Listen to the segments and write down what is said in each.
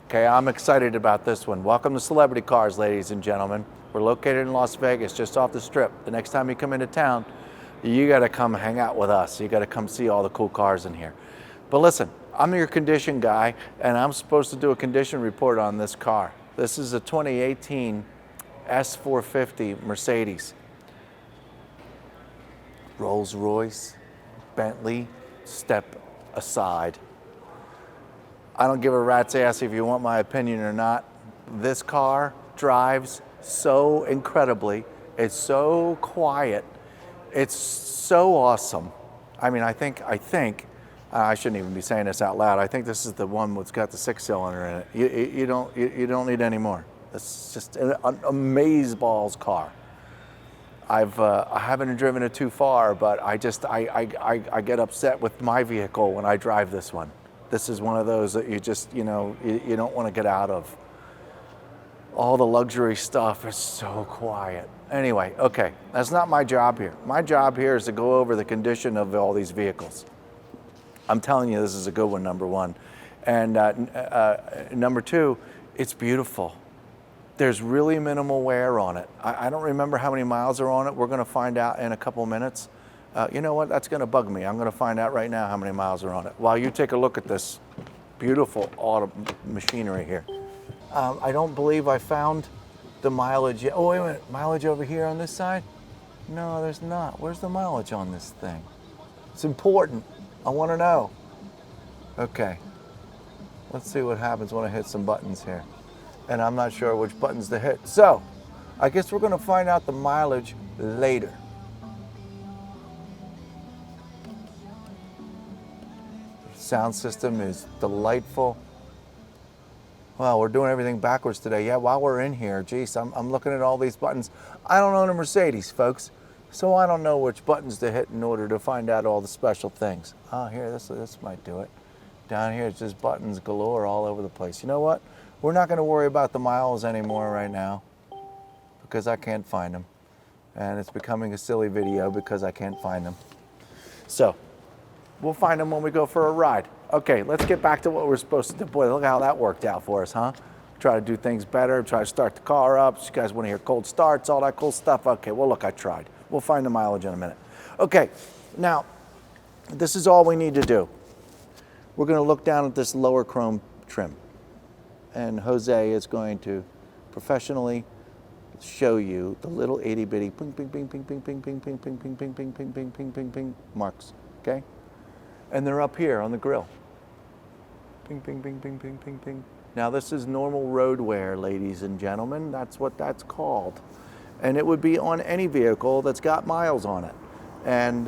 Okay, I'm excited about this one. Welcome to Celebrity Cars, ladies and gentlemen. We're located in Las Vegas, just off the strip. The next time you come into town, you gotta come hang out with us. You gotta come see all the cool cars in here. But listen, I'm your condition guy, and I'm supposed to do a condition report on this car. This is a 2018 S450 Mercedes. Rolls-Royce, Bentley, step aside. I don't give a rat's ass if you want my opinion or not. This car drives so incredibly. It's so quiet. It's so awesome. I mean, I think I shouldn't even be saying this out loud. I think this is the one that's got the 6-cylinder in it. You don't need any more. It's just an amazeballs car. I haven't driven it too far, but I get upset with my vehicle when I drive this one. This is one of those that you just, you don't want to get out of. All the luxury stuff is so quiet. Anyway, okay, that's not my job here. My job here is to go over the condition of all these vehicles. I'm telling you, this is a good one, number one. And number two, it's beautiful. There's really minimal wear on it. I don't remember how many miles are on it. We're gonna find out in a couple minutes. You know what, that's gonna bug me. I'm gonna find out right now how many miles are on it while you take a look at this beautiful auto machinery here. I don't believe I found the mileage yet. Oh, wait a minute, mileage over here on this side? No, there's not. Where's the mileage on this thing? It's important, I wanna know. Okay, let's see what happens when I hit some buttons here. And I'm not sure which buttons to hit. So, I guess we're gonna find out the mileage later. Sound system is delightful. Well, we're doing everything backwards today. Yeah, while we're in here, geez, I'm looking at all these buttons. I don't own a Mercedes, folks, so I don't know which buttons to hit in order to find out all the special things. Oh, here, this might do it. Down here, it's just buttons galore all over the place. You know what? We're not gonna worry about the miles anymore right now because I can't find them. And it's becoming a silly video because I can't find them. So, we'll find them when we go for a ride. Okay, let's get back to what we're supposed to do. Boy, look how that worked out for us, huh? Try to do things better, try to start the car up. You guys wanna hear cold starts, all that cool stuff? Okay, well look, I tried. We'll find the mileage in a minute. Okay, now, this is all we need to do. We're gonna look down at this lower chrome trim. And Jose is going to professionally show you the little itty bitty ping, ping, ping, ping, ping, ping, ping, ping, ping, ping, ping, ping, ping, ping, ping, ping, ping marks, okay? And they're up here on the grill. Ping, ping, ping, ping, ping, ping, ping. Now this is normal road wear, ladies and gentlemen. That's what that's called. And it would be on any vehicle that's got miles on it. And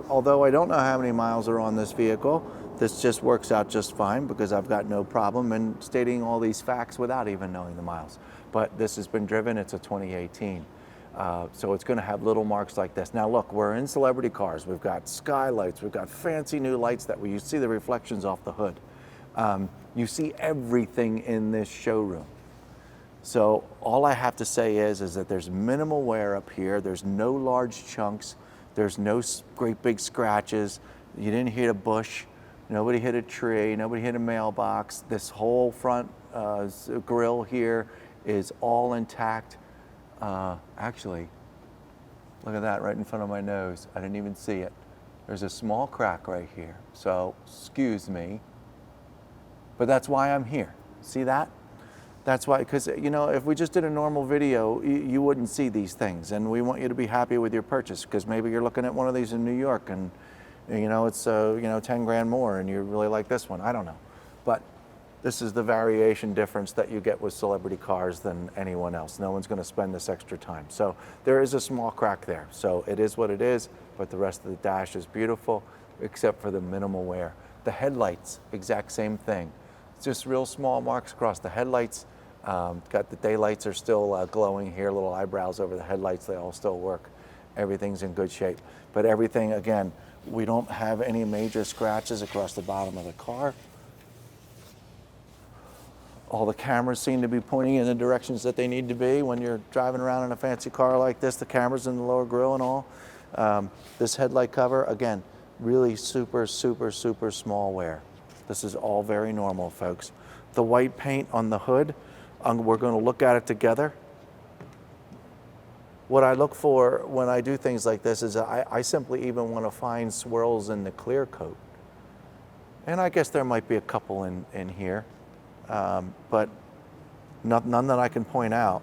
although I don't know how many miles are on this vehicle, this just works out just fine because I've got no problem in stating all these facts without even knowing the miles. But this has been driven, it's a 2018. So it's gonna have little marks like this. Now look, we're in celebrity cars. We've got skylights, we've got fancy new lights that you see the reflections off the hood. You see everything in this showroom. So all I have to say is that there's minimal wear up here. There's no large chunks. There's no great big scratches. You didn't hit a bush. Nobody hit a tree. Nobody hit a mailbox. This whole front grille here is all intact. Actually, look at that right in front of my nose. I didn't even see it. There's a small crack right here. So, excuse me. But that's why I'm here. See that? That's why, because if we just did a normal video, you wouldn't see these things. And we want you to be happy with your purchase because maybe you're looking at one of these in New York and it's 10 grand more and you really like this one. I don't know. But this is the variation difference that you get with celebrity cars than anyone else. No one's going to spend this extra time. So there is a small crack there. So it is what it is, but the rest of the dash is beautiful except for the minimal wear. The headlights, exact same thing. It's just real small marks across the headlights. Got the daylights are still glowing here, little eyebrows over the headlights, they all still work. Everything's in good shape. But everything, again, we don't have any major scratches across the bottom of the car. All the cameras seem to be pointing in the directions that they need to be when you're driving around in a fancy car like this, the cameras in the lower grille and all. This headlight cover, again, really super, super, super small wear. This is all very normal, folks. the white paint on the hood. We're going to look at it together. What I look for when I do things like this is I simply even want to find swirls in the clear coat. And I guess there might be a couple in here, but none that I can point out.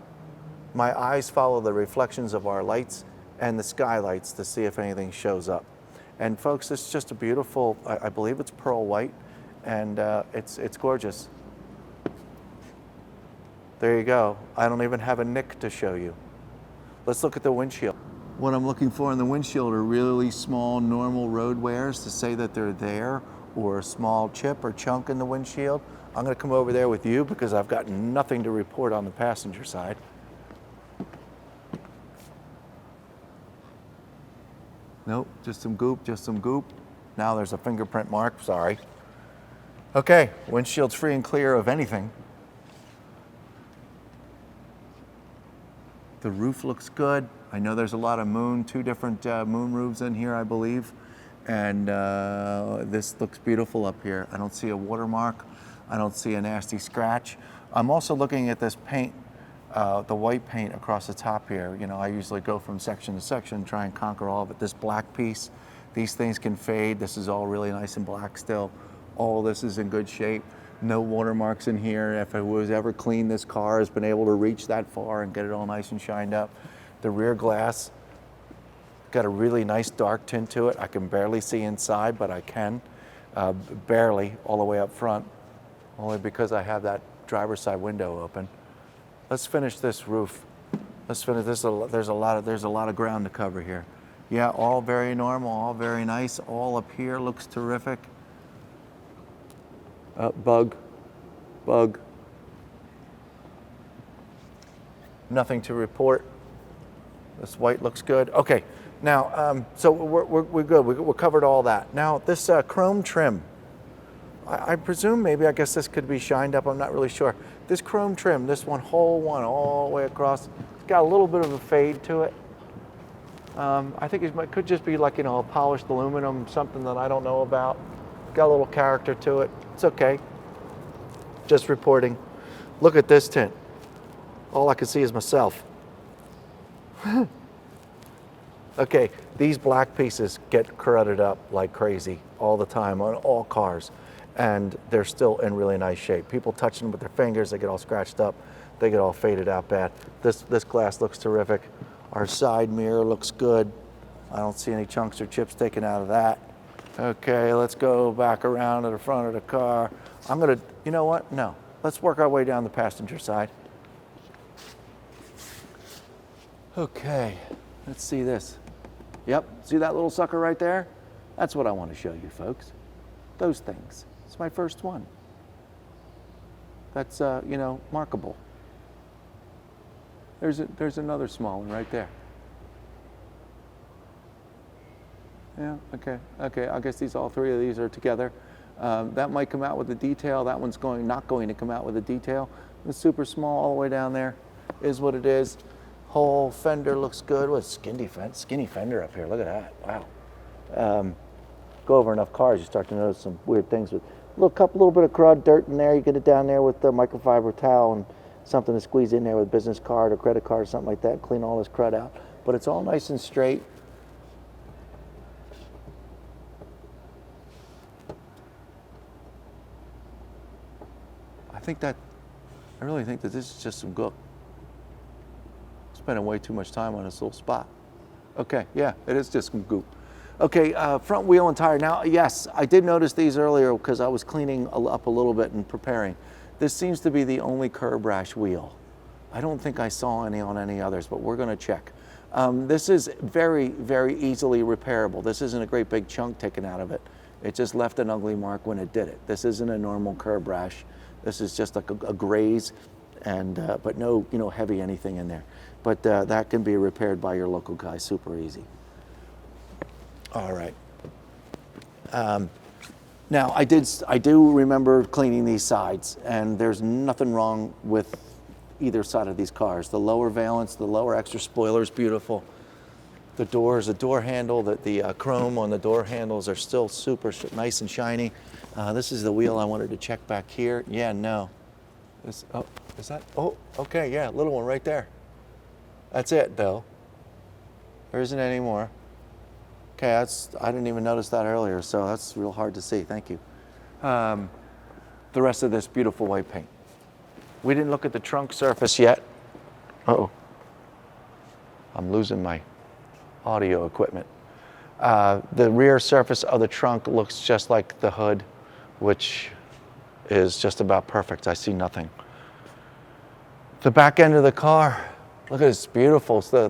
My eyes follow the reflections of our lights and the skylights to see if anything shows up. And folks, it's just a beautiful, I believe it's pearl white, and it's gorgeous. There you go. I don't even have a nick to show you. Let's look at the windshield. What I'm looking for in the windshield are really small normal road wears to say that they're there, or a small chip or chunk in the windshield. I'm going to come over there with you because I've got nothing to report on the passenger side. Nope, just some goop, just some goop. Now there's a fingerprint mark, sorry. Okay, windshield's free and clear of anything. The roof looks good. I know there's a lot of two different moon roofs in here, I believe. And this looks beautiful up here. I don't see a watermark. I don't see a nasty scratch. I'm also looking at this paint, the white paint across the top here. You know, I usually go from section to section, try and conquer all of it. This black piece, these things can fade. This is all really nice and black still. All this is in good shape. No watermarks in here. If it was ever clean, this car has been able to reach that far and get it all nice and shined up. The rear glass got a really nice dark tint to it. I can barely see inside, but I can. Barely all the way up front, only because I have that driver's side window open. Let's finish this roof. Let's finish this. There's a lot of ground to cover here. Yeah, all very normal, all very nice. All up here looks terrific. Bug. Nothing to report. This white looks good. Okay, now, so we're good. We covered all that. Now, this chrome trim, I presume maybe, I guess this could be shined up. I'm not really sure. This chrome trim, this whole one all the way across, it's got a little bit of a fade to it. I think it could just be like, you know, a polished aluminum, something that I don't know about. Got a little character to it. It's okay. Just reporting. Look at this tint. All I can see is myself. Okay, these black pieces get corroded up like crazy all the time on all cars, and they're still in really nice shape. People touch them with their fingers, they get all scratched up, they get all faded out bad. This glass looks terrific. Our side mirror looks good. I don't see any chunks or chips taken out of that. Okay, let's go back around to the front of the car. I'm gonna, you know what? No, let's work our way down the passenger side. Okay, let's see this. Yep, see that little sucker right there? That's what I want to show you, folks. Those things. It's my first one. That's, you know, markable. There's another small one right there. Yeah, okay, I guess all three of these are together. That might come out with a detail. That one's not going to come out with a detail. The super small all the way down there is what it is. Whole fender looks good. What a skinny fender up here. Look at that. Wow. Go over enough cars, you start to notice some weird things. With a little bit of crud, dirt in there. You get it down there with the microfiber towel and something to squeeze in there with a business card or credit card or something like that. Clean all this crud out. But it's all nice and straight. I really think that this is just some gook. Spending way too much time on this little spot. Okay, yeah, it is just some goop. Okay, front wheel and tire. Now, yes, I did notice these earlier because I was cleaning up a little bit and preparing. This seems to be the only curb rash wheel. I don't think I saw any on any others, but we're gonna check. This is very, very easily repairable. This isn't a great big chunk taken out of it. It just left an ugly mark when it did it. This isn't a normal curb rash. This is just like a graze, and but no, you know, heavy anything in there. But that can be repaired by your local guy, super easy. All right. Now I do remember cleaning these sides, and there's nothing wrong with either side of these cars. The lower valance, the lower extra spoiler is beautiful. The doors, the door handle, the chrome on the door handles are still super nice and shiny. This is the wheel I wanted to check back here. Yeah, no, Oh, is that? Oh, okay, yeah, little one right there. That's it, though. There isn't any more. Okay, I didn't even notice that earlier, so that's real hard to see. Thank you. The rest of this beautiful white paint. We didn't look at the trunk surface yet. Uh-oh. I'm losing my audio equipment. The rear surface of the trunk looks just like the hood, which is just about perfect. I see nothing. The back end of the car, look at this, beautiful. So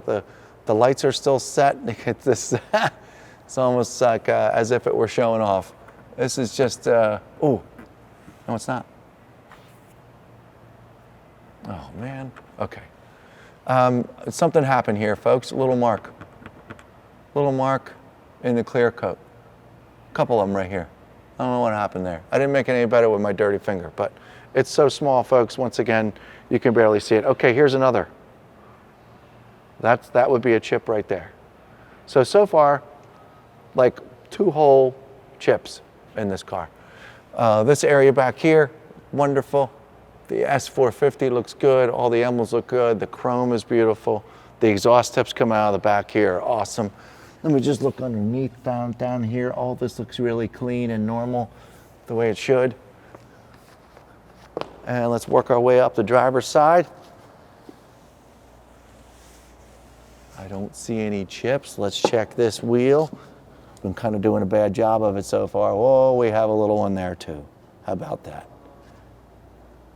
the lights are still set. It's almost like as if it were showing off. This is just, oh, no, it's not. Oh, man. Okay. Something happened here, folks. Little mark in the clear coat. A couple of them right here. I don't know what happened there. I didn't make it any better with my dirty finger, but it's so small, folks. Once again, you can barely see it. Okay, here's another. That would be a chip right there. So far, like 2 whole chips in this car. This area back here, wonderful. The S450 looks good. All the emblems look good. The chrome is beautiful. The exhaust tips come out of the back here, awesome. Let me just look underneath down here. All this looks really clean and normal, the way it should. And let's work our way up the driver's side. I don't see any chips. Let's check this wheel. Been kind of doing a bad job of it so far. Oh, we have a little one there too. How about that?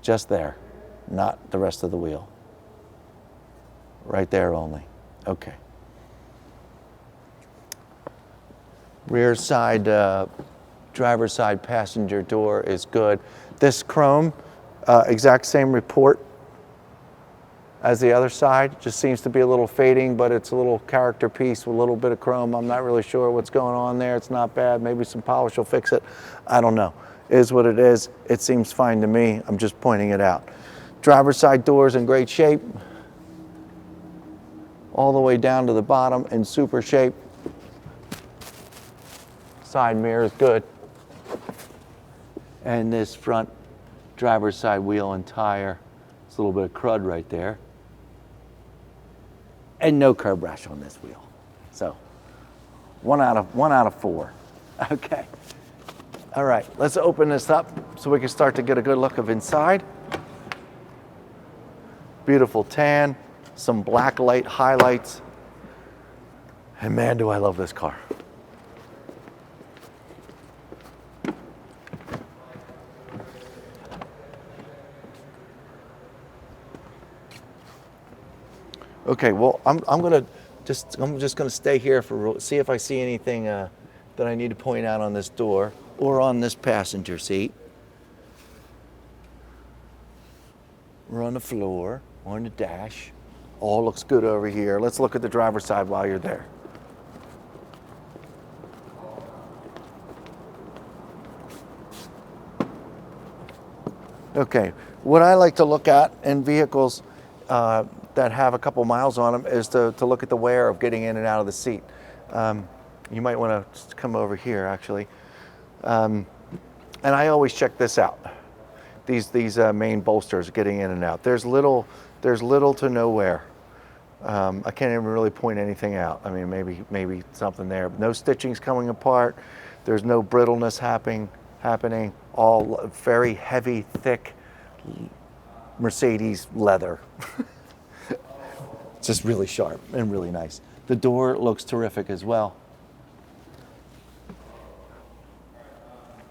Just there, not the rest of the wheel. Right there only. Okay. Rear side, driver's side passenger door is good. This chrome, exact same report as the other side. Just seems to be a little fading, but it's a little character piece with a little bit of chrome. I'm not really sure what's going on there. It's not bad. Maybe some polish will fix it. I don't know. It is what it is. It seems fine to me. I'm just pointing it out. Driver's side door's in great shape. All the way down to the bottom in super shape. Side mirror is good. And this front driver's side wheel and tire, it's a little bit of crud right there. And no curb rash on this wheel. So, one out of 4. Okay. All right, let's open this up so we can start to get a good look of inside. Beautiful tan, some black light highlights. And man, do I love this car. Okay, well, I'm just gonna stay here for see if I see anything that I need to point out on this door or on this passenger seat. We're on the floor, on the dash. All looks good over here. Let's look at the driver's side while you're there. Okay, what I like to look at in vehicles that have a couple miles on them is to look at the wear of getting in and out of the seat. You might want to come over here, actually. And I always check this out. These main bolsters getting in and out. There's little to no wear. I can't even really point anything out. I mean, maybe something there. No stitching's coming apart. There's no brittleness happening. All very heavy, thick Mercedes leather. Just really sharp and really nice. The door looks terrific as well.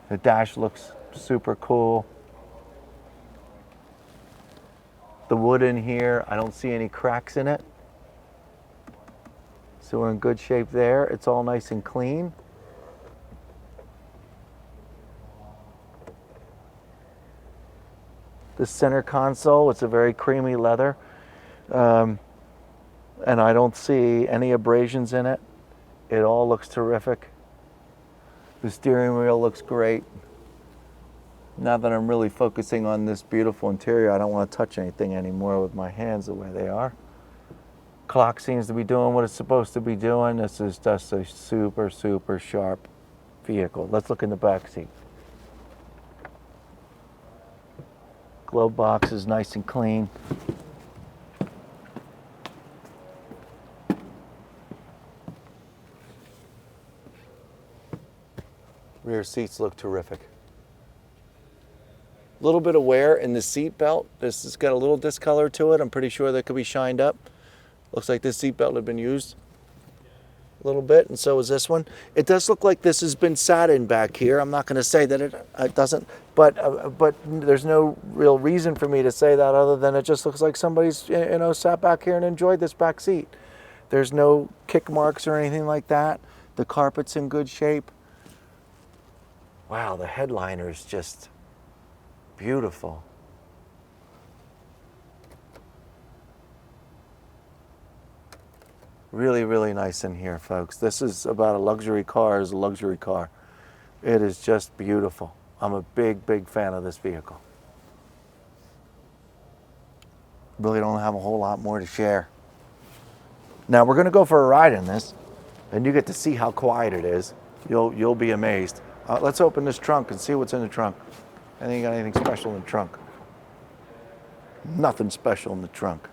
The dash looks super cool. The wood in here, I don't see any cracks in it. So we're in good shape there. It's all nice and clean. The center console, it's a very creamy leather. And I don't see any abrasions in it. It all looks terrific. The steering wheel looks great. Now that I'm really focusing on this beautiful interior, I don't want to touch anything anymore with my hands the way they are. Clock seems to be doing what it's supposed to be doing. This is just a super, super sharp vehicle. Let's look in the back seat. Glove box is nice and clean. Rear seats look terrific. A little bit of wear in the seat belt. This has got a little discolor to it. I'm pretty sure that could be shined up. Looks like this seat belt had been used a little bit, and so is this one. It does look like this has been satin back here. I'm not going to say that it doesn't, but there's no real reason for me to say that other than it just looks like somebody's sat back here and enjoyed this back seat. There's no kick marks or anything like that. The carpet's in good shape. Wow, the headliner is just beautiful. Really, really nice in here, folks. This is about a luxury car as a luxury car. It is just beautiful. I'm a big, big fan of this vehicle. Really don't have a whole lot more to share. Now we're gonna go for a ride in this, and you get to see how quiet it is. You'll be amazed. Let's open this trunk and see what's in the trunk. I think you got anything special in the trunk. Nothing special in the trunk.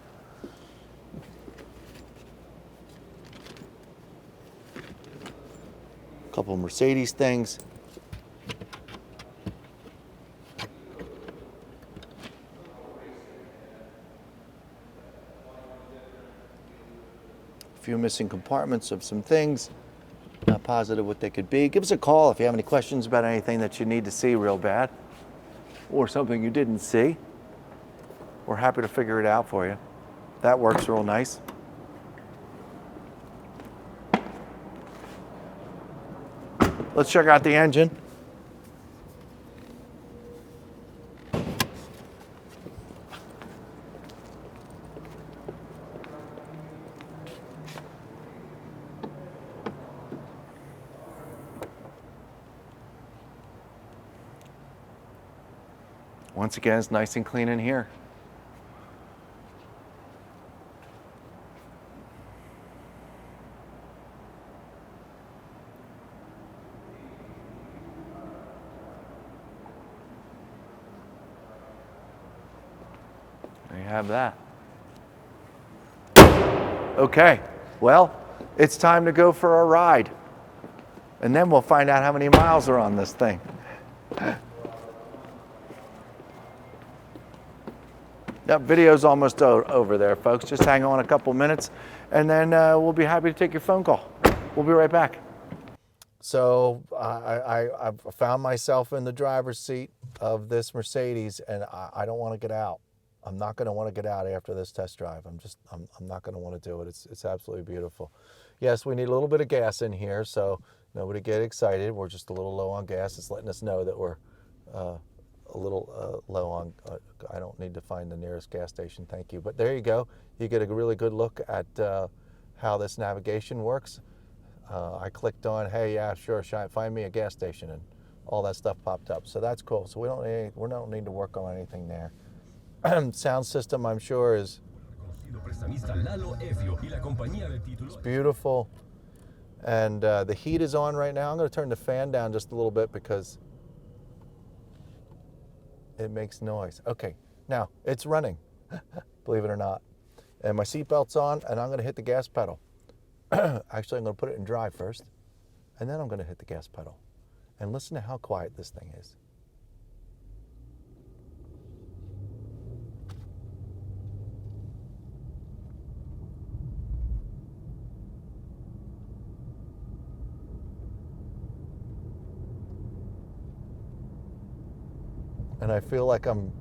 Couple Mercedes things. A few missing compartments of some things. Not positive what they could be. Give us a call if you have any questions about anything that you need to see real bad, or something you didn't see. We're happy to figure it out for you. That works real nice. Let's check out the engine. Once again, it's nice and clean in here. There you have that. Okay, well, it's time to go for a ride. And then we'll find out how many miles are on this thing. That video's almost over there, folks. Just hang on a couple minutes, and then we'll be happy to take your phone call. We'll be right back. So I've found myself in the driver's seat of this Mercedes, and I don't want to get out. I'm not going to want to get out after this test drive. I'm not going to want to do it. It's absolutely beautiful. Yes, we need a little bit of gas in here, so nobody get excited. We're just a little low on gas. It's letting us know that we're a little low on, I don't need to find the nearest gas station, thank you. But there you go. You get a really good look at how this navigation works. I clicked on, hey, yeah, sure, find me a gas station, and all that stuff popped up. So that's cool. So we don't need to work on anything there. Sound system, I'm sure, is it's beautiful. And the heat is on right now. I'm going to turn the fan down just a little bit because it makes noise. Okay, now it's running, believe it or not. And my seatbelt's on, and I'm going to hit the gas pedal. Actually, I'm going to put it in drive first, and then I'm going to hit the gas pedal. And listen to how quiet this thing is. And I feel like I'm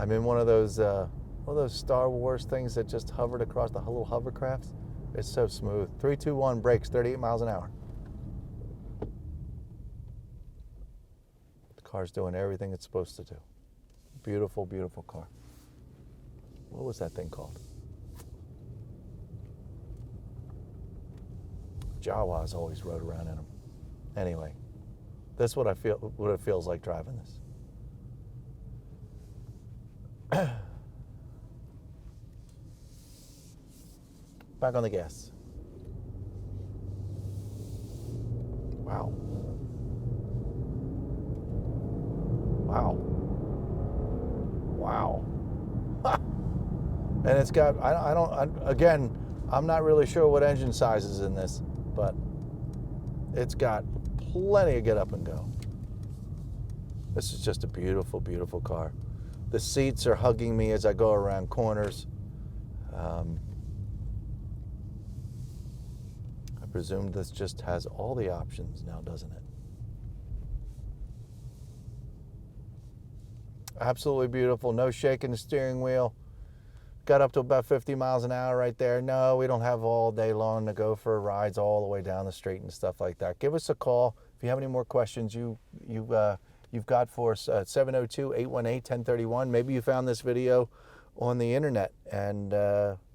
in one of those Star Wars things that just hovered across the little hovercrafts. It's so smooth. 3, 2, 1, brakes, 38 miles an hour. The car's doing everything it's supposed to do. Beautiful, beautiful car. What was that thing called? Jawas always rode around in them. Anyway, that's what it feels like driving this. Back on the gas. Wow. Wow. Wow. And it's got, again, I'm not really sure what engine size is in this, but it's got plenty of get up and go. This is just a beautiful, beautiful car. The seats are hugging me as I go around corners. I presume this just has all the options now, doesn't it? Absolutely beautiful. No shaking the steering wheel. Got up to about 50 miles an hour right there. No, we don't have all day long to go for rides all the way down the street and stuff like that. Give us a call if you have any more questions you've got for us. 702-818-1031. Maybe you found this video on the internet and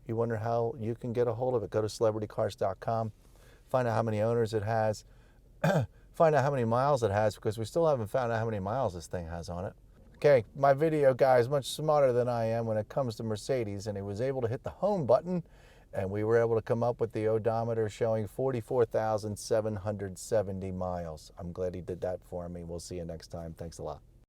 you wonder how you can get a hold of it. Go to celebritycars.com. Find out how many owners it has. Find out how many miles it has, because we still haven't found out how many miles this thing has on it. Okay, my video guy is much smarter than I am when it comes to Mercedes, and he was able to hit the home button, and we were able to come up with the odometer showing 44,770 miles. I'm glad he did that for me. We'll see you next time. Thanks a lot.